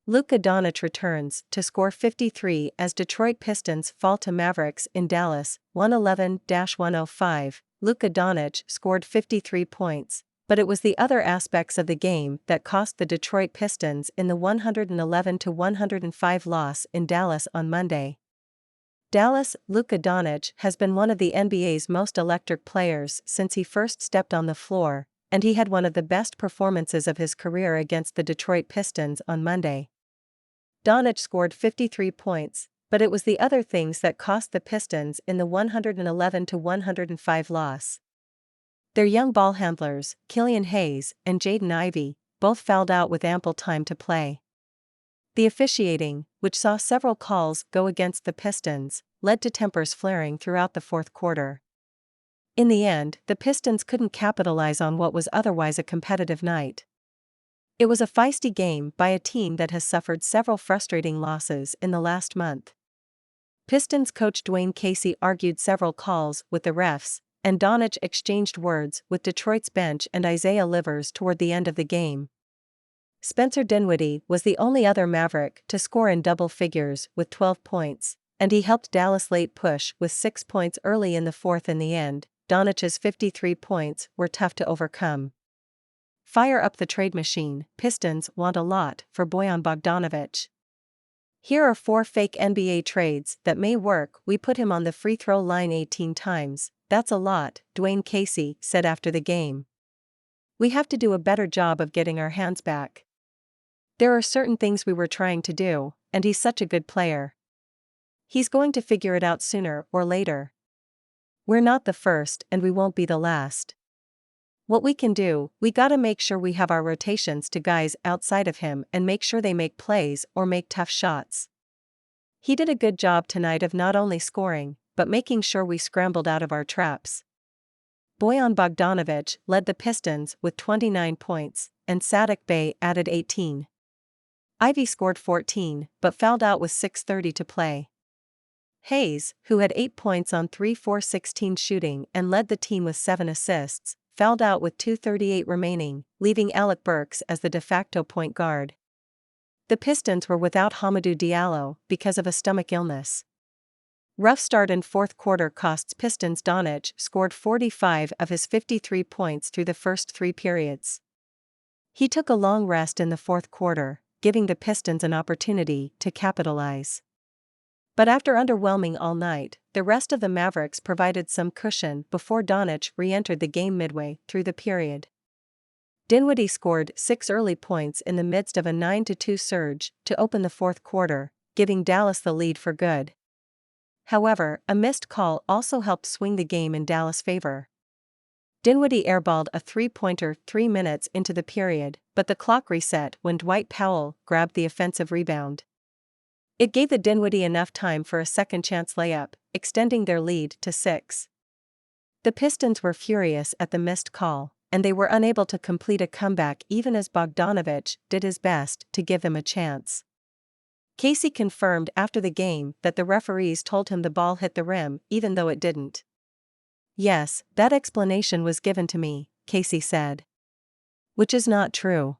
Luka Doncic returns to score 53 as Detroit Pistons fall to Mavericks in Dallas, 111-105. Luka Doncic scored 53 points, but it was the other aspects of the game that cost the Detroit Pistons in the 111-105 loss in Dallas on Monday. Luka Doncic has been one of the NBA's most electric players since he first stepped on the floor, and he had one of the best performances of his career against the Detroit Pistons on Monday. Doncic scored 53 points, but it was the other things that cost the Pistons in the 111-105 loss. Their young ball handlers, Killian Hayes and Jaden Ivey, both fouled out with ample time to play. The officiating, which saw several calls go against the Pistons, led to tempers flaring throughout the fourth quarter. In the end, the Pistons couldn't capitalize on what was otherwise a competitive night. It was a feisty game by a team that has suffered several frustrating losses in the last month. Pistons coach Dwayne Casey argued several calls with the refs, and Doncic exchanged words with Detroit's bench and Isaiah Livers toward the end of the game. Spencer Dinwiddie was the only other Maverick to score in double figures with 12 points, and he helped Dallas late push with 6 points early in the fourth. In the end, Doncic's 53 points were tough to overcome. Fire up the trade machine. Pistons want a lot for Bojan Bogdanovic. Here are 4 fake NBA trades that may work. We put him on the free throw line 18 times, that's a lot, Dwayne Casey said after the game. We have to do a better job of getting our hands back. There are certain things we were trying to do, and he's such a good player. He's going to figure it out sooner or later. We're not the first and we won't be the last. What we can do, we gotta make sure we have our rotations to guys outside of him and make sure they make plays or make tough shots. He did a good job tonight of not only scoring, but making sure we scrambled out of our traps. Bojan Bogdanovic led the Pistons with 29 points, and Saddiq Bey added 18. Ivey scored 14, but fouled out with 6:30 to play. Hayes, who had 8 points on 3-4-16 shooting and led the team with 7 assists, fouled out with 2:38 remaining, leaving Alec Burks as the de facto point guard. The Pistons were without Hamidou Diallo because of a stomach illness. Rough start in fourth quarter costs Pistons. Doncic scored 45 of his 53 points through the first 3 periods. He took a long rest in the fourth quarter, giving the Pistons an opportunity to capitalize. But after underwhelming all night, the rest of the Mavericks provided some cushion before Doncic re-entered the game midway through the period. Dinwiddie scored 6 early points in the midst of a 9-2 surge to open the fourth quarter, giving Dallas the lead for good. However, a missed call also helped swing the game in Dallas' favor. Dinwiddie airballed a 3-pointer 3 minutes into the period, but the clock reset when Dwight Powell grabbed the offensive rebound. It gave the Dinwiddie enough time for a second-chance layup, extending their lead to 6. The Pistons were furious at the missed call, and they were unable to complete a comeback even as Bogdanovic did his best to give them a chance. Casey confirmed after the game that the referees told him the ball hit the rim even though it didn't. Yes, that explanation was given to me, Casey said. Which is not true.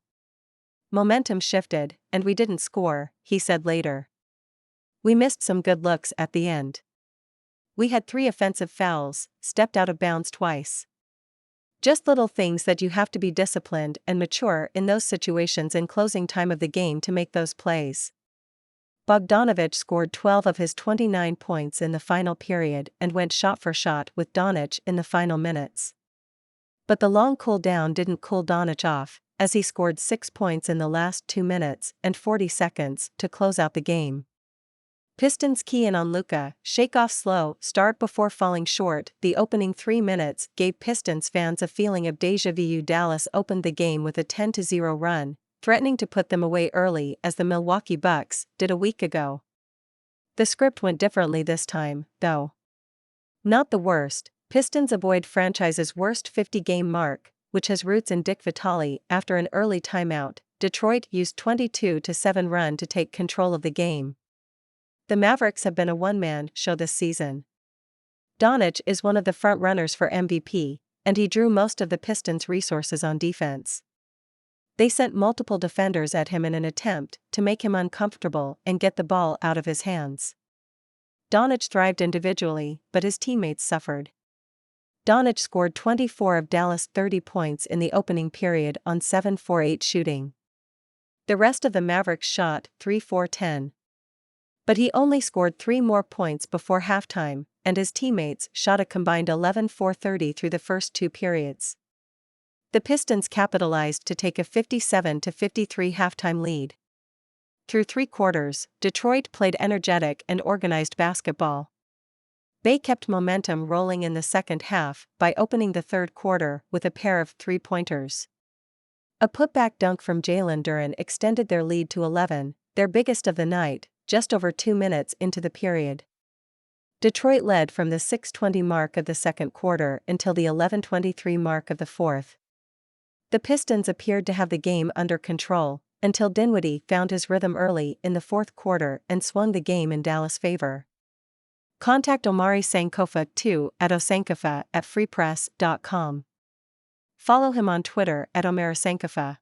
Momentum shifted, and we didn't score, he said later. We missed some good looks at the end. We had 3 offensive fouls, stepped out of bounds twice. Just little things that you have to be disciplined and mature in those situations in closing time of the game to make those plays. Bogdanovic scored 12 of his 29 points in the final period and went shot for shot with Doncic in the final minutes. But the long cool down didn't cool Doncic off, as he scored 6 points in the last 2 minutes and 40 seconds to close out the game. Pistons key in on Luka, shake off slow start before falling short. The opening 3 minutes gave Pistons fans a feeling of déjà vu. Dallas opened the game with a 10-0 run, threatening to put them away early as the Milwaukee Bucks did a week ago. The script went differently this time, though. Not the worst. Pistons avoid franchise's worst 50-game mark, which has roots in Dick Vitale. After an early timeout, Detroit used 22-7 run to take control of the game. The Mavericks have been a one-man show this season. Doncic is one of the front-runners for MVP, and he drew most of the Pistons' resources on defense. They sent multiple defenders at him in an attempt to make him uncomfortable and get the ball out of his hands. Doncic thrived individually, but his teammates suffered. Doncic scored 24 of Dallas' 30 points in the opening period on 7-for-8 shooting. The rest of the Mavericks shot 3-for-10. But he only scored 3 more points before halftime, and his teammates shot a combined 11-for-30 through the first 2 periods. The Pistons capitalized to take a 57-53 halftime lead. Through 3 quarters, Detroit played energetic and organized basketball. They kept momentum rolling in the second half by opening the third quarter with a pair of 3-pointers. A putback dunk from Jalen Duren extended their lead to 11, their biggest of the night, just over 2 minutes into the period. Detroit led from the 6:20 mark of the second quarter until the 11:23 mark of the fourth. The Pistons appeared to have the game under control, until Dinwiddie found his rhythm early in the fourth quarter and swung the game in Dallas' favor. Contact Omari Sankofa too at osankofa@freepress.com. Follow him on Twitter at Omar Sankofa.